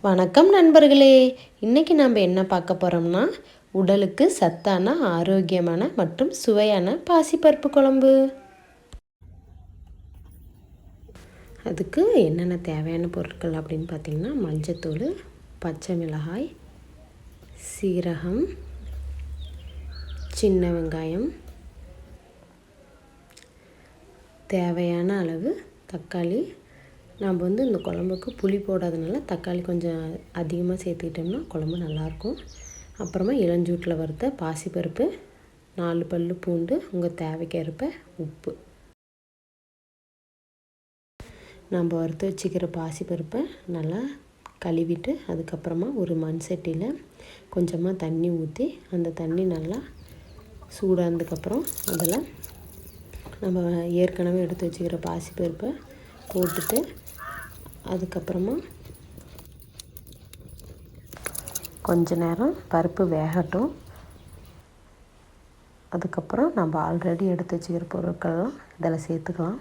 வணக்கம் நண்பர்களே. இன்றைக்கி நம்ம என்ன பார்க்க போகிறோம்னா, உடலுக்கு சத்தான, ஆரோக்கியமான மற்றும் சுவையான பாசிப்பருப்பு குழம்பு. அதுக்கு என்னென்ன தேவையான பொருட்கள் அப்படின்னு பார்த்திங்கன்னா, மஞ்சத்தூள், பச்சை மிளகாய், சீரகம், சின்ன வெங்காயம், தேவையான அளவு தக்காளி. நம்ம இந்த குழம்புக்கு புளி போடாதனால தக்காளி கொஞ்சம் அதிகமாக சேர்த்துக்கிட்டோம்னா குழம்பு நல்லாயிருக்கும். அப்புறமா இளஞ்சூட்டில் வறுத்த பாசிப்பருப்பு, 4 பல் பூண்டு, உங்கள் தேவைக்கேற்ப உப்பு. நம்ம வறுத்து வச்சுக்கிற பாசிப்பருப்பை நல்லா கழுவிட்டு அதுக்கப்புறமா ஒரு மண் சட்டியில் கொஞ்சமாக தண்ணி ஊற்றி அந்த தண்ணி நல்லா சூடானதுக்கப்புறம் அதில் நம்ம ஏற்கனவே எடுத்து வச்சுக்கிற பாசிப்பருப்பை போட்டுட்டு அதுக்கப்புறமா கொஞ்ச நேரம் பருப்பு வேகட்டும். அதுக்கப்புறம் நம்ம ஆல்ரெடி எடுத்து வச்சுக்கிற பொருட்கள்லாம் இதில் சேர்த்துக்கலாம்.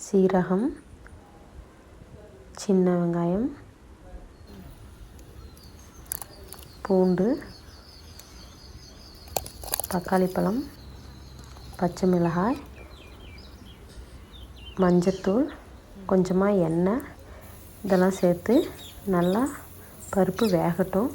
சீரகம், சின்ன வெங்காயம், பூண்டு, தக்காளி பழம், பச்சை மிளகாய், மஞ்சத்தூள், கொஞ்சமாக எண்ணெய் இதெல்லாம் சேர்த்து நல்லா பருப்பு வேகட்டும்.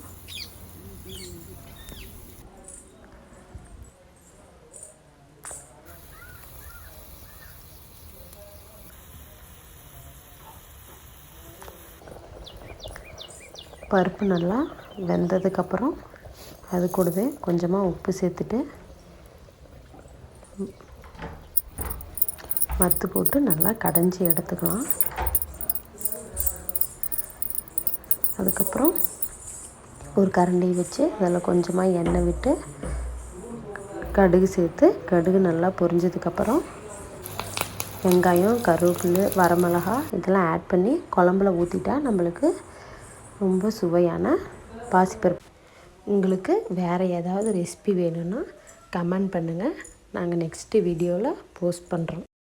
பருப்பு நல்லா வெந்ததுக்கப்புறம் அது கூடவே கொஞ்சமாக உப்பு சேர்த்துட்டு வறுத்து போட்டு நல்லா கடைஞ்சி எடுத்துக்கலாம். அதுக்கப்புறம் ஒரு கரண்டி வச்சு அதில் கொஞ்சமாக எண்ணெய் விட்டு கடுகு சேர்த்து கடுகு நல்லா பொரிஞ்சதுக்கப்புறம் வெங்காயம், கருவேப்பிலை, வரமிளகா இதெல்லாம் ஆட் பண்ணி குழம்புல ஊற்றிட்டா நம்மளுக்கு ரொம்ப சுவையான பாசிப்பருப்பு. உங்களுக்கு வேறு ஏதாவது ரெசிபி வேணும்னா கமெண்ட் பண்ணுங்கள். நாங்கள் நெக்ஸ்ட்டு வீடியோவில் போஸ்ட் பண்ணுறோம்.